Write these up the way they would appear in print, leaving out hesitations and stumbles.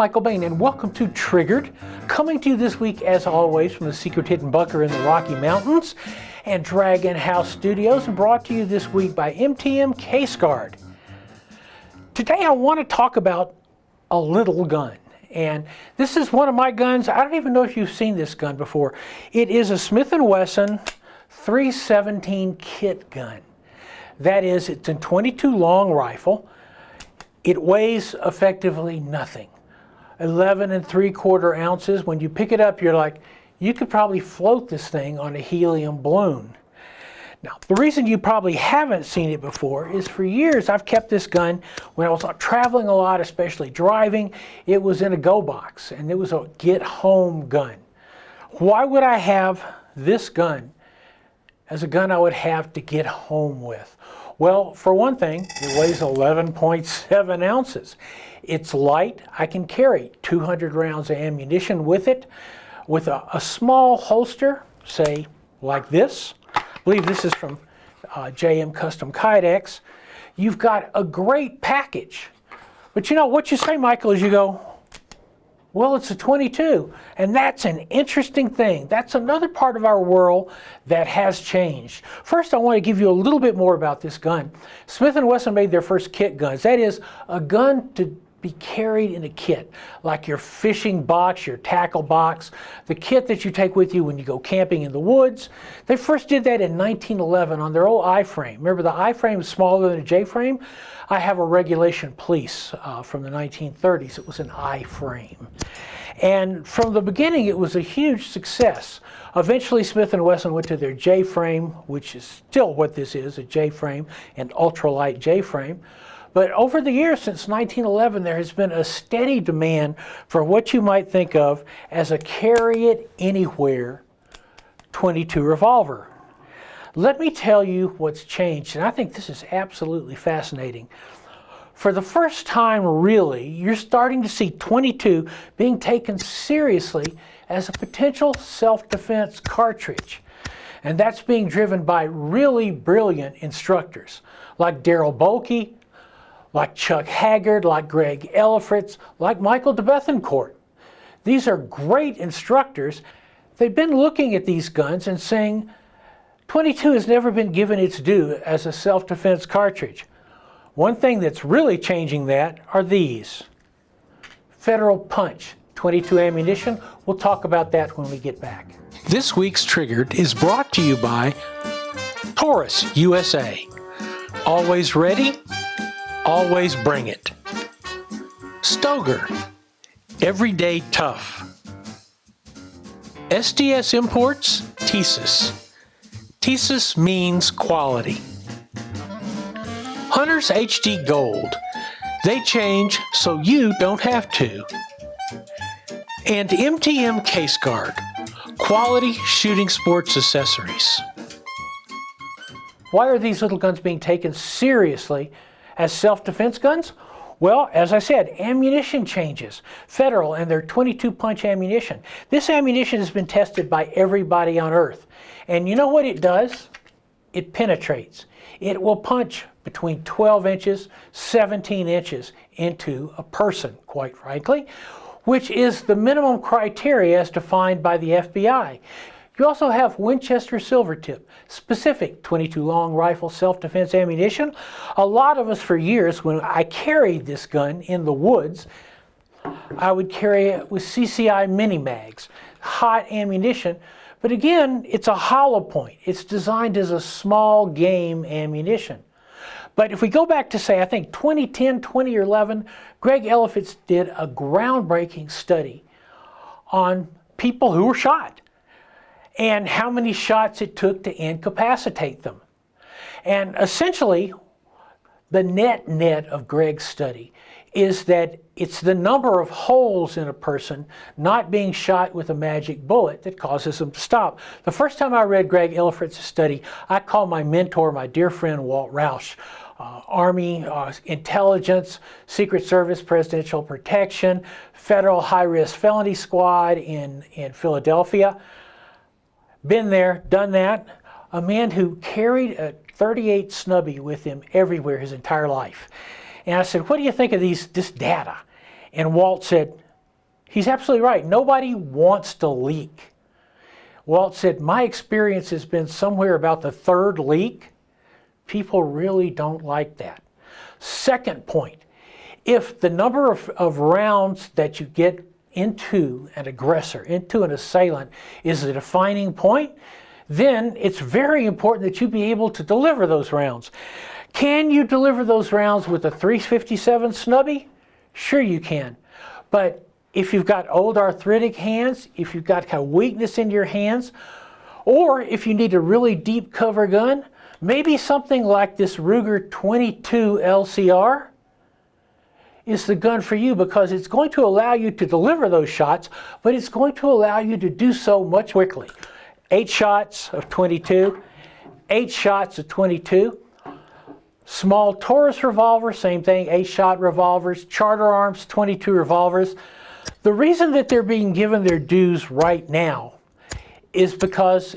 Michael Bain, and welcome to Triggered, coming to you this week as always from the secret hidden bunker in the Rocky Mountains and Dragon House Studios, and brought to you this week by MTM Case Guard. Today I want to talk about a little gun, and this is one of my guns. I don't even know if you've seen this gun before. It is a Smith Wesson 317 kit gun. That is, it's a .22 long rifle. It weighs effectively nothing, 11 3/4 ounces. When you pick it up, you're like, you could probably float this thing on a helium balloon. Now, the reason you probably haven't seen it before is for years I've kept this gun when I was traveling a lot, especially driving. It was in a go box, and it was a get home gun. Why would I have this gun as a gun I would have to get home with? Well, for one thing, it weighs 11.7 ounces. It's light. I can carry 200 rounds of ammunition with it, with a small holster, say like this. I believe this is from JM Custom Kydex. You've got a great package. But you know, what you say, Michael, is you go, well, it's a .22, and that's an interesting thing. That's another part of our world that has changed. First, I want to give you a little bit more about this gun. Smith & Wesson made their first kit guns. That is, a gun to be carried in a kit, like your fishing box, your tackle box, the kit that you take with you when you go camping in the woods. They first did that in 1911 on their old I-frame. Remember, the I-frame is smaller than a J-frame? I have a Regulation Police from the 1930s. It was an I-frame. And from the beginning, it was a huge success. Eventually, Smith & Wesson went to their J-frame, which is still what this is, a J-frame, an ultralight J-frame. But over the years, since 1911, there has been a steady demand for what you might think of as a carry-it-anywhere .22 revolver. Let me tell you what's changed, and I think this is absolutely fascinating. For the first time, really, you're starting to see .22 being taken seriously as a potential self-defense cartridge. And that's being driven by really brilliant instructors like Daryl Bolke, like Chuck Haggard, like Greg Ellifritz, like Michael de Bethencourt. These are great instructors. They've been looking at these guns and saying, .22 has never been given its due as a self-defense cartridge. One thing that's really changing that are these. Federal Punch .22 ammunition. We'll talk about that when we get back. This week's Triggered is brought to you by Taurus USA. Always ready, always bring it. Stoger, everyday tough. SDS Imports, Thesis. Thesis means quality. Hunter's HD Gold. They change so you don't have to. And MTM Case Guard. Quality shooting sports accessories. Why are these little guns being taken seriously as self-defense guns? Well, as I said, ammunition changes. Federal and their .22 punch ammunition. This ammunition has been tested by everybody on Earth. And you know what it does? It penetrates. It will punch between 12 inches, 17 inches into a person, quite frankly, which is the minimum criteria as defined by the FBI. You also have Winchester Silvertip, specific .22 long rifle self-defense ammunition. A lot of us for years, when I carried this gun in the woods, I would carry it with CCI mini mags, hot ammunition. But again, it's a hollow point. It's designed as a small game ammunition. But if we go back to, say, I think 2010, 2011, Greg Ellifritz did a groundbreaking study on people who were shot and how many shots it took to incapacitate them. And essentially, the net of Greg's study is that it's the number of holes in a person not being shot with a magic bullet that causes them to stop. The first time I read Greg Ellifritz's study, I called my mentor, my dear friend Walt Roush, Army Intelligence, Secret Service Presidential Protection, Federal High-Risk Felony Squad in Philadelphia. Been there, done that. A man who carried a .38 snubby with him everywhere his entire life. And I said, what do you think of this data? And Walt said, He's absolutely right. Nobody wants to leak. Walt said, my experience has been somewhere about the third leak. People really don't like that. Second point, if the number of rounds that you get into an aggressor, into an assailant, is a defining point, then it's very important that you be able to deliver those rounds. Can you deliver those rounds with a 357 snubby? Sure you can. But if you've got old arthritic hands, if you've got kind of weakness in your hands, or if you need a really deep cover gun, maybe something like this Ruger 22 LCR is the gun for you, because it's going to allow you to deliver those shots, but it's going to allow you to do so much quickly. 8 shots of 22, 8 shots of 22. Small Taurus revolver, same thing, 8-shot revolvers. Charter Arms, 22 revolvers. The reason that they're being given their dues right now is because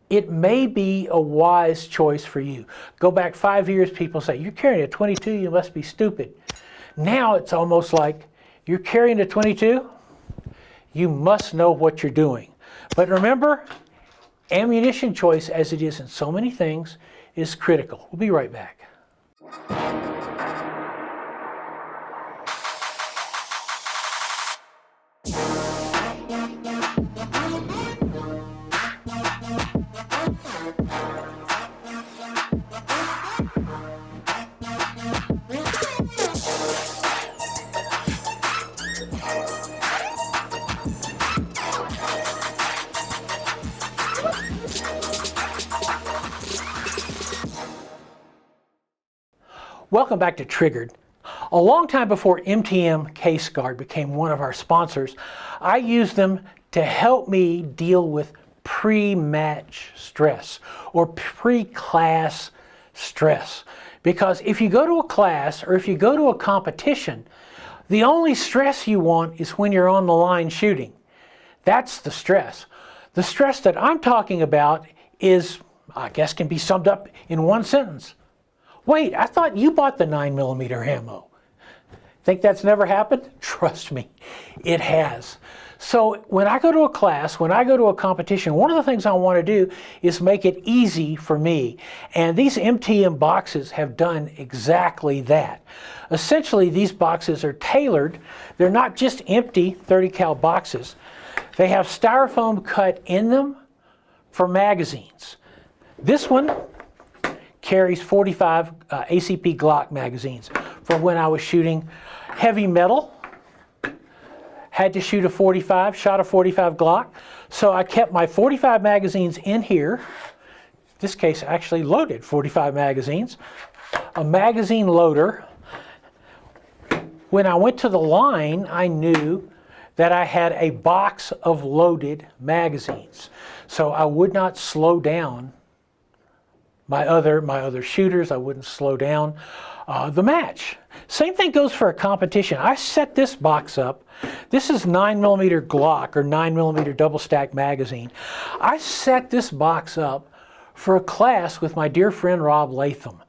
it may be a wise choice for you. Go back 5 years, people say, you're carrying a 22, you must be stupid. Now it's almost like, you're carrying a 22, you must know what you're doing. But remember, ammunition choice, as it is in so many things, is critical. We'll be right back. Welcome back to Triggered. A long time before MTM Case Guard became one of our sponsors, I used them to help me deal with pre-match stress or pre-class stress. Because if you go to a class or if you go to a competition, the only stress you want is when you're on the line shooting. That's the stress. The stress that I'm talking about is, I guess, can be summed up in one sentence. Wait, I thought you bought the 9mm ammo. Think that's never happened? Trust me, it has. So when I go to a class, when I go to a competition, one of the things I want to do is make it easy for me. And these MTM boxes have done exactly that. Essentially, these boxes are tailored. They're not just empty 30 cal boxes. They have styrofoam cut in them for magazines. This one carries 45 ACP Glock magazines from when I was shooting heavy metal. Had to shoot a 45, shot a 45 Glock. So I kept my 45 magazines in here. In this case, I actually loaded 45 magazines. A magazine loader. When I went to the line, I knew that I had a box of loaded magazines. So I would not slow down my other shooters. I wouldn't slow down the match. Same thing goes for a competition. I set this box up. This is 9mm Glock or 9mm double stack magazine. I set this box up for a class with my dear friend Rob Latham.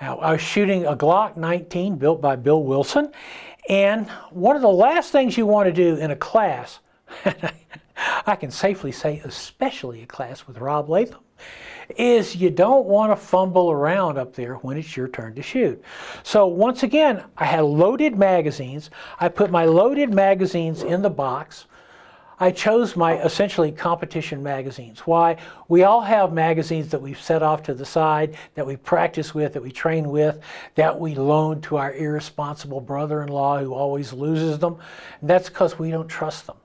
Now, I was shooting a Glock 19 built by Bill Wilson, and one of the last things you want to do in a class, I can safely say especially a class with Rob Latham, is you don't want to fumble around up there when it's your turn to shoot. So once again, I had loaded magazines. I put my loaded magazines in the box. I chose my essentially competition magazines. Why? We all have magazines that we've set off to the side, that we practice with, that we train with, that we loan to our irresponsible brother-in-law who always loses them. And that's because we don't trust them.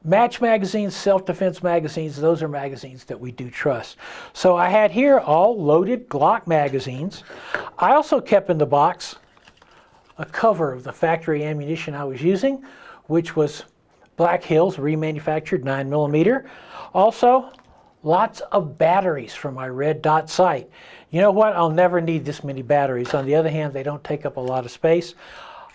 Match magazines, self-defense magazines, those are magazines that we do trust. So I had here all loaded Glock magazines. I also kept in the box a cover of the factory ammunition I was using, which was Black Hills remanufactured 9mm. Also, lots of batteries from my red dot sight. You know what? I'll never need this many batteries. On the other hand, they don't take up a lot of space.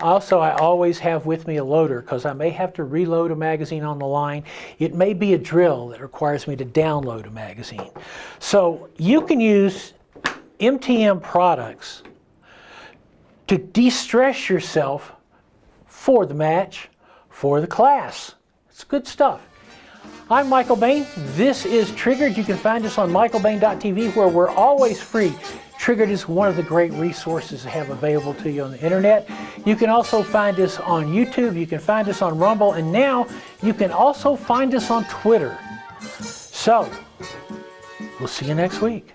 Also, I always have with me a loader because I may have to reload a magazine on the line. It may be a drill that requires me to download a magazine. So you can use MTM products to de-stress yourself for the match, for the class. It's good stuff. I'm Michael Bain. This is Triggered. You can find us on michaelbain.tv, where we're always free. Triggered is one of the great resources to have available to you on the internet. You can also find us on YouTube. You can find us on Rumble. And now you can also find us on Twitter. So, we'll see you next week.